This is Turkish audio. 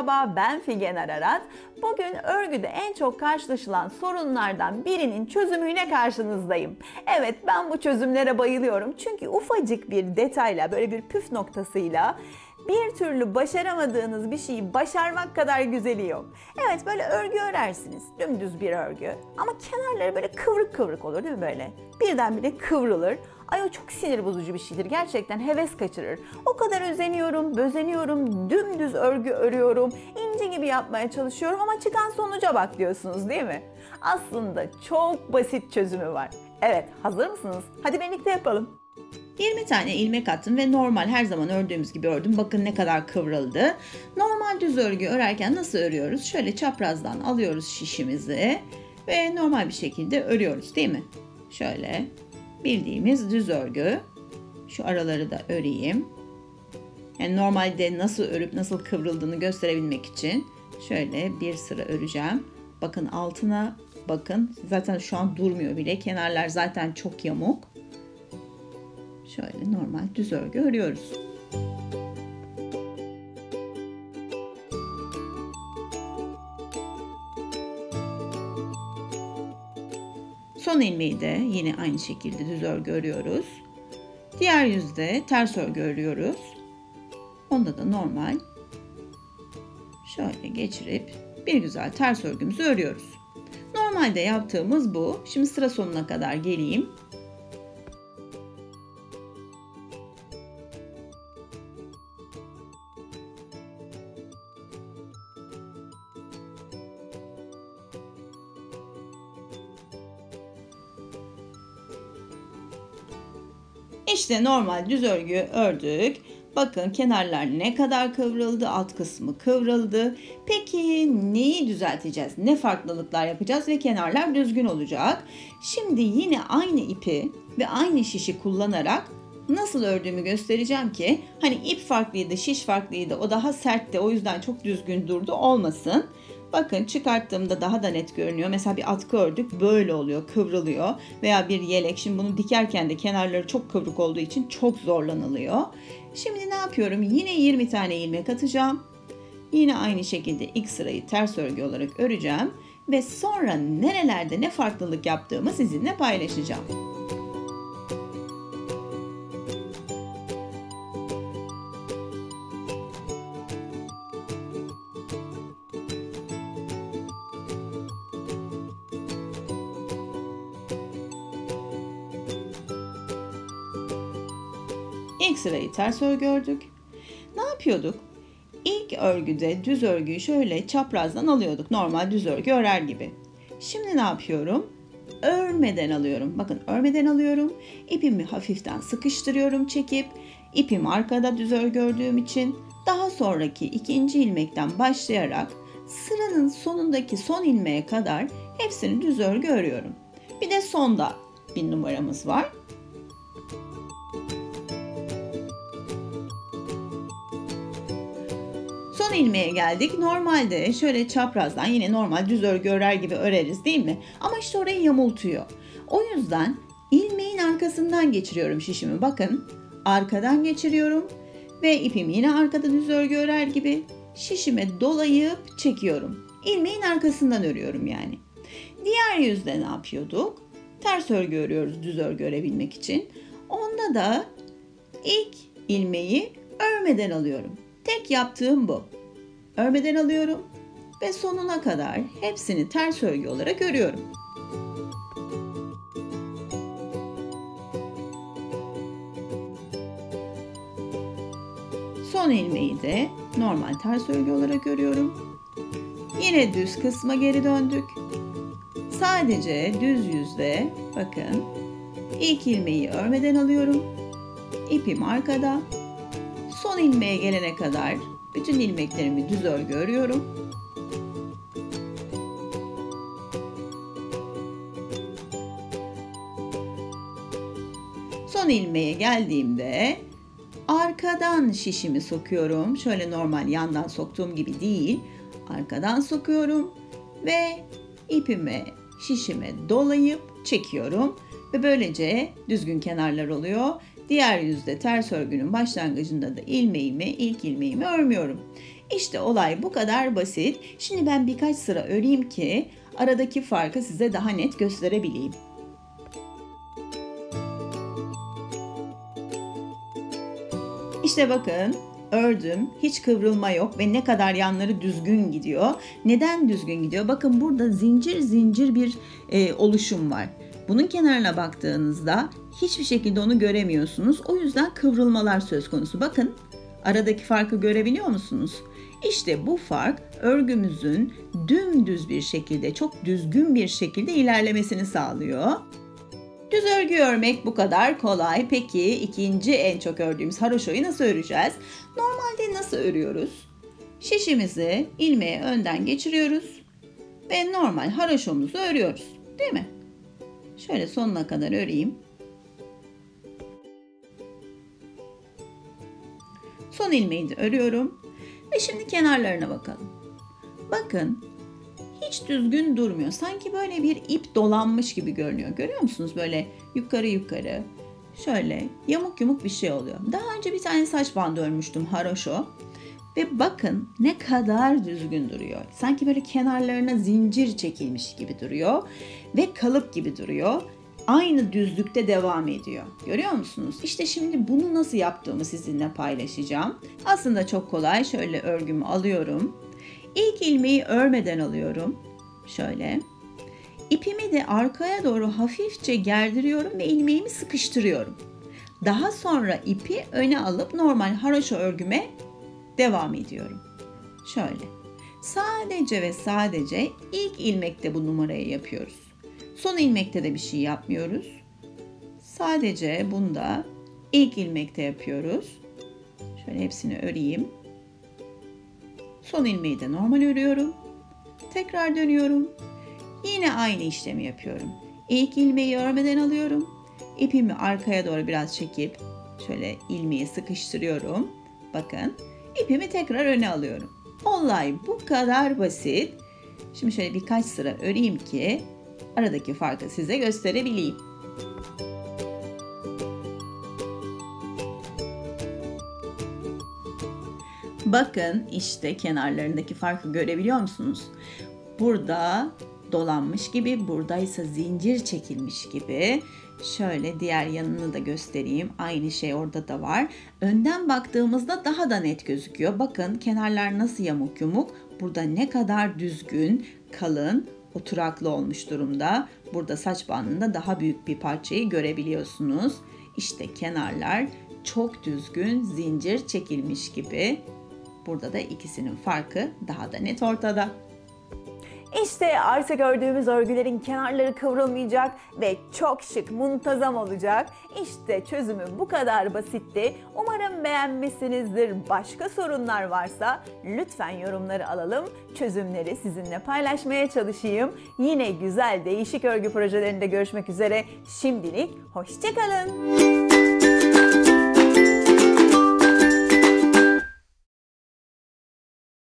Merhaba, ben Figen Ararat. Bugün örgüde en çok karşılaşılan sorunlardan birinin çözümüyle karşınızdayım. Evet, ben bu çözümlere bayılıyorum. Çünkü ufacık bir detayla, böyle bir püf noktasıyla bir türlü başaramadığınız bir şeyi başarmak kadar güzeli yok. Evet, böyle örgü örersiniz. Dümdüz bir örgü. Ama kenarları böyle kıvrık kıvrık olur değil mi böyle? Birdenbire kıvrılır. Ay, o çok sinir bozucu bir şeydir. Gerçekten heves kaçırır. O kadar özeniyorum, bözeniyorum, dümdüz örgü örüyorum, inci gibi yapmaya çalışıyorum ama çıkan sonuca bak diyorsunuz değil mi? Aslında çok basit çözümü var. Evet, hazır mısınız? Hadi birlikte yapalım. 20 tane ilmek attım ve normal her zaman ördüğümüz gibi ördüm. Bakın ne kadar kıvrıldı. Normal düz örgü örerken nasıl örüyoruz? Şöyle çaprazdan alıyoruz şişimizi ve normal bir şekilde örüyoruz değil mi? Şöyle bildiğimiz düz örgü. Şu araları da öreyim. Yani normalde nasıl örüp nasıl kıvrıldığını gösterebilmek için şöyle bir sıra öreceğim. Bakın altına bakın. Zaten şu an durmuyor bile. Kenarlar zaten çok yamuk. Şöyle normal düz örgü örüyoruz. Son ilmeği de yine aynı şekilde düz örgü örüyoruz. Diğer yüzde ters örgü örüyoruz. Onda da normal şöyle geçirip bir güzel ters örgümüzü örüyoruz. Normalde yaptığımız bu. Şimdi sıra sonuna kadar geleyim. İşte normal düz örgü ördük. Bakın kenarlar ne kadar kıvrıldı, alt kısmı kıvrıldı. Peki neyi düzelteceğiz? Ne farklılıklar yapacağız ve kenarlar düzgün olacak? Şimdi yine aynı ipi ve aynı şişi kullanarak nasıl ördüğümü göstereceğim ki hani ip farklıydı, şiş farklıydı, o daha sertti, o yüzden çok düzgün durdu olmasın. Bakın çıkarttığımda daha da net görünüyor. Mesela bir atkı ördük, böyle oluyor, kıvrılıyor. Veya bir yelek, şimdi bunu dikerken de kenarları çok kıvrık olduğu için çok zorlanılıyor. Şimdi ne yapıyorum? Yine 20 tane ilmek atacağım. Yine aynı şekilde ilk sırayı ters örgü olarak öreceğim. Ve sonra nerelerde ne farklılık yaptığımı sizinle paylaşacağım. İlk sırayı ters örgü ördük. Ne yapıyorduk? İlk örgüde düz örgüyü şöyle çaprazdan alıyorduk. Normal düz örgü örer gibi. Şimdi ne yapıyorum? Örmeden alıyorum. Bakın örmeden alıyorum. İpimi hafiften sıkıştırıyorum çekip. İpim arkada düz örgü ördüğüm için. Daha sonraki ikinci ilmekten başlayarak sıranın sonundaki son ilmeğe kadar hepsini düz örgü örüyorum. Bir de sonda bir numaramız var. Son ilmeğe geldik. Normalde şöyle çaprazdan yine normal düz örgü örer gibi öreriz değil mi? Ama işte orayı yamultuyor. O yüzden ilmeğin arkasından geçiriyorum şişimi. Bakın arkadan geçiriyorum ve ipim yine arkada düz örgü örer gibi şişime dolayıp çekiyorum. İlmeğin arkasından örüyorum yani. Diğer yüzde ne yapıyorduk? Ters örgü örüyoruz düz örgü örebilmek için. Onda da ilk ilmeği örmeden alıyorum. Tek yaptığım bu. Örmeden alıyorum ve sonuna kadar hepsini ters örgü olarak örüyorum. Son ilmeği de normal ters örgü olarak örüyorum. Yine düz kısma geri döndük. Sadece düz yüzde bakın ilk ilmeği örmeden alıyorum. İpim arkada. Son ilmeğe gelene kadar bütün ilmeklerimi düz örgü örüyorum. Son ilmeğe geldiğimde arkadan şişimi sokuyorum. Şöyle normal yandan soktuğum gibi değil. Arkadan sokuyorum ve ipime, şişime dolayıp çekiyorum. Ve böylece düzgün kenarlar oluyor. Diğer yüzde ters örgünün başlangıcında da ilk ilmeğimi örmüyorum. İşte olay bu kadar basit. Şimdi ben birkaç sıra öreyim ki aradaki farkı size daha net gösterebileyim. İşte bakın, ördüm, hiç kıvrılma yok ve ne kadar yanları düzgün gidiyor. Neden düzgün gidiyor? Bakın burada zincir zincir bir oluşum var. Bunun kenarına baktığınızda hiçbir şekilde onu göremiyorsunuz. O yüzden kıvrılmalar söz konusu. Bakın, aradaki farkı görebiliyor musunuz? İşte bu fark örgümüzün dümdüz bir şekilde, çok düzgün bir şekilde ilerlemesini sağlıyor. Düz örgü örmek bu kadar kolay. Peki ikinci en çok ördüğümüz haroşoyu nasıl öreceğiz? Normalde nasıl örüyoruz? Şişimizi ilmeğe önden geçiriyoruz ve normal haroşomuzu örüyoruz, değil mi? Şöyle sonuna kadar öreyim. Son ilmeği de örüyorum ve şimdi kenarlarına bakalım. Bakın, hiç düzgün durmuyor. Sanki böyle bir ip dolanmış gibi görünüyor. Görüyor musunuz? Böyle yukarı yukarı. Şöyle yamuk yumuk bir şey oluyor. Daha önce bir tane saç bandı örmüştüm haroşo. Ve bakın ne kadar düzgün duruyor. Sanki böyle kenarlarına zincir çekilmiş gibi duruyor. Ve kalıp gibi duruyor. Aynı düzlükte devam ediyor. Görüyor musunuz? İşte şimdi bunu nasıl yaptığımı sizinle paylaşacağım. Aslında çok kolay. Şöyle örgümü alıyorum. İlk ilmeği örmeden alıyorum. Şöyle. İpimi de arkaya doğru hafifçe gerdiriyorum ve ilmeğimi sıkıştırıyorum. Daha sonra ipi öne alıp normal haroşo örgüme devam ediyorum. Şöyle. Sadece ve sadece ilk ilmekte bu numarayı yapıyoruz. Son ilmekte de bir şey yapmıyoruz. Sadece bunda ilk ilmekte yapıyoruz. Şöyle hepsini öreyim. Son ilmeği de normal örüyorum. Tekrar dönüyorum. Yine aynı işlemi yapıyorum. İlk ilmeği örmeden alıyorum. İpimi arkaya doğru biraz çekip şöyle ilmeği sıkıştırıyorum. Bakın, ipimi tekrar öne alıyorum. Olay bu kadar basit. Şimdi şöyle birkaç sıra öreyim ki aradaki farkı size gösterebileyim. Bakın işte kenarlarındaki farkı görebiliyor musunuz? Burada dolanmış gibi, buradaysa zincir çekilmiş gibi. Şöyle diğer yanını da göstereyim. Aynı şey orada da var. Önden baktığımızda daha da net gözüküyor. Bakın kenarlar nasıl yamuk yumuk. Burada ne kadar düzgün, kalın, oturaklı olmuş durumda. Burada saç bandında daha büyük bir parçayı görebiliyorsunuz. İşte kenarlar çok düzgün, zincir çekilmiş gibi. Burada da ikisinin farkı daha da net ortada. İşte artık ördüğümüz örgülerin kenarları kıvrılmayacak ve çok şık, muntazam olacak. İşte çözümü bu kadar basitti. Umarım beğenmişsinizdir. Başka sorunlar varsa lütfen yorumları alalım. Çözümleri sizinle paylaşmaya çalışayım. Yine güzel, değişik örgü projelerinde görüşmek üzere. Şimdilik hoşça kalın.